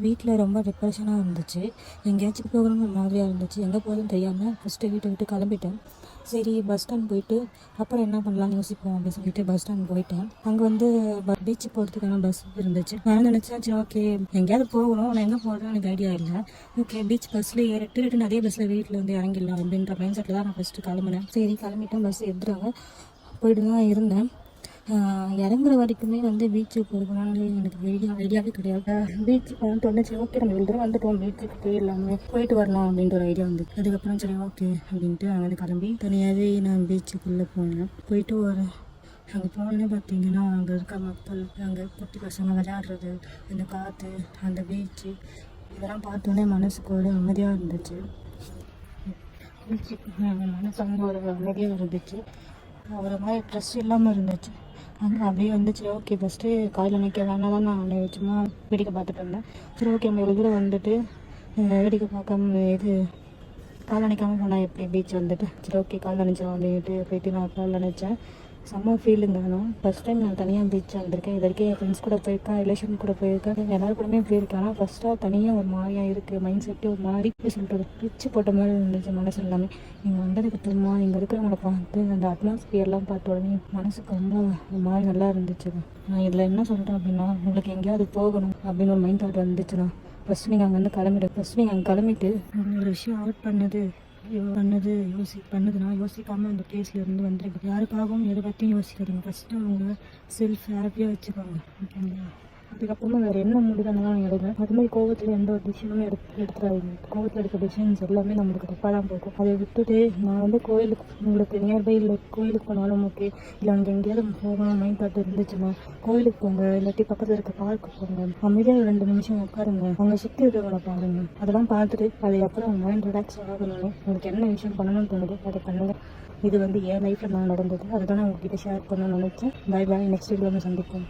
வீட்டில் ரொம்ப டிப்ரெஷனாக இருந்துச்சு. எங்கேயாச்சும் போகணும்னு மாதிரியாக இருந்துச்சு. எங்கே போகிறதுன்னு தெரியாமல் ஃபஸ்ட்டு வீட்டை விட்டு கிளம்பிட்டேன். சரி பஸ் ஸ்டாண்ட் போயிட்டு அப்புறம் என்ன பண்ணலாம்னு யோசிப்போம் அப்படின்னு சொல்லிட்டு பஸ் ஸ்டாண்ட் போயிட்டேன். அங்கே வந்து பீச்சுக்கு போகிறதுக்கான பஸ் இருந்துச்சு. நான் நினச்சேன் சரி ஓகே எங்கேயாவது போகணும், ஆனால் எங்கே போகிறதுன்னு எனக்கு ஐடியா இல்லை. ஓகே பீச் பஸ்ஸில் ஏறிட்டு ரிட்டன் அதே பஸ்ஸில் வீட்டில் வந்து இறங்கிடலாம் அப்படின்ற மைண்ட் செட்டில் தான் நான் ஃபஸ்ட்டு கிளம்புனேன். சரி கிளம்பிட்டேன், பஸ் எடுத்துறாங்க போயிட்டு தான் இருந்தேன். இறங்குற வரைக்குமே வந்து பீச்சுக்கு போகணும்னு எனக்கு ஐடியாவே கிடையாது. பீச்சுக்கு வந்துட்டு வந்து சரி ஓகே நம்ம எழுதுறோம் வந்துட்டோம், பீச்சுக்கு போயிடலாமே போயிட்டு வரலாம் அப்படின்ற ஒரு ஐடியா வந்து அதுக்கப்புறம் சரி ஓகே அப்படின்ட்டு அங்கே கிளம்பி தனியாகவே நான் பீச்சுக்குள்ளே போனேன். போயிட்டு அங்கே போனேன்னு பார்த்தீங்கன்னா அங்கே இருக்க மக்கள், அங்கே குட்டி பசங்க விளையாடுறது, அந்த காற்று, அந்த பீச்சு இதெல்லாம் பார்த்தோன்னே மனசுக்கு ஒரு அமைதியாக இருந்துச்சு. பீச்சுக்கு மனசு வந்து ஒரு அமைதியாக இருந்துச்சு. ஒரு மாதிரி ட்ரெஸ் இல்லாமல் இருந்துச்சு. அங்கே அப்படியே வந்துச்சு. ஓகே ஃபஸ்ட்டு காலையில் நிற்க வேணாம் தான் நான் சும்மா வேடிக்கை பார்த்துட்டு இருந்தேன். சரி ஓகே நம்ம இவ்வளோ தூரம் வந்துட்டு வேடிக்கை பார்க்காம இது கால் நினைக்காமல் போனால் எப்படி பீச் வந்துட்டு சரி ஓகே கால் நினைச்சோம் அப்படின்ட்டு போயிட்டு நான் கால் நினச்சேன். செம்ம ஃபீலிங் தானும். ஃபஸ்ட் டைம் நான் தனியாக பீச் வந்திருக்கேன். இது வரைக்கும் என் ஃப்ரெண்ட்ஸ் கூட போயிருக்கேன், ரிலேஷன் கூட போயிருக்கேன், எல்லாரும் கூடமே போயிருக்கேன். ஆனால் ஃபஸ்ட்டாக தனியாக ஒரு மாதிரியாக இருக்குது. மைண்ட் செட்டு ஒரு மாதிரி சொல்லிட்டு பிச்சு போட்ட மாதிரி இருந்துச்சு மனசு எல்லாமே. இங்கே வந்ததுக்கு அப்புறமா இங்கே இருக்கிறவங்கள பார்த்து அந்த அட்மாஸ்பியர்லாம் பார்த்த உடனே மனசுக்கு ரொம்ப ஒரு மாதிரி நல்லா இருந்துச்சு. நான் இதில் என்ன சொல்கிறேன் அப்படின்னா உங்களுக்கு எங்கேயாவது போகணும் அப்படின்னு ஒரு மைண்ட் தாட் வந்துச்சுன்னா ஃபஸ்ட்டு நீங்கள் அங்கே வந்து கிளம்பிடு. ஃபஸ்ட்டு நீங்கள் அங்கே கிளம்பிட்டு ஒரு விஷயம் அவாய்ட் பண்ணுதுன்னா யோசிக்காமல் அந்த பிளேஸில் இருந்து வந்துருக்கு. யாருக்காகவும் எதை பற்றியும் யோசிக்காதீங்க. ஃபஸ்ட்டு அவங்க செல்ஃப் ஹாப்பியாக வச்சுக்கோங்க, ஓகேங்களா? அதுக்கப்புறமா வேறு என்ன முடிவுனாலும் எடுங்க. அது மாதிரி கோவத்தில் எந்த ஒரு டிசிஷனுமே எடுத்துறாதீங்க. கோவத்தில் எடுக்கிற டிசிஷன்ஸ் எல்லாமே நம்மளுக்கு தப்பாக தான் போகும். அதை விட்டுட்டு நான் வந்து கோயிலுக்கு உங்களுக்கு நியர்பை இல்லை கோயிலுக்கு போனாலும் ஓகே, இல்லை அங்கே எங்கேயாவது போகணும் மைண்ட் தாட் இருந்துச்சுன்னா கோயிலுக்கு போங்க, இல்லாட்டி பக்கத்தில் இருக்க பார்க்கு போங்க, அமைதியாக 2 நிமிஷம் உட்காருங்க, அவங்க சுற்றி இருக்கிறவங்கள பாருங்க. அதெல்லாம் பார்த்துட்டு அதுக்கப்புறம் அவங்க மைண்ட் ரிலாக்ஸ் ஆகணும்னு உங்களுக்கு என்ன விஷயம் பண்ணணும்னு தோணுதோ அதை பண்ணுங்க. இது வந்து என் லைஃப்பில் நான் நடந்தது, அதை தான் நான் உங்ககிட்ட ஷேர் பண்ணணும்னு நினச்சேன். பாய் பாய், நெக்ஸ்ட் வீடியோவில் சந்திப்போம்.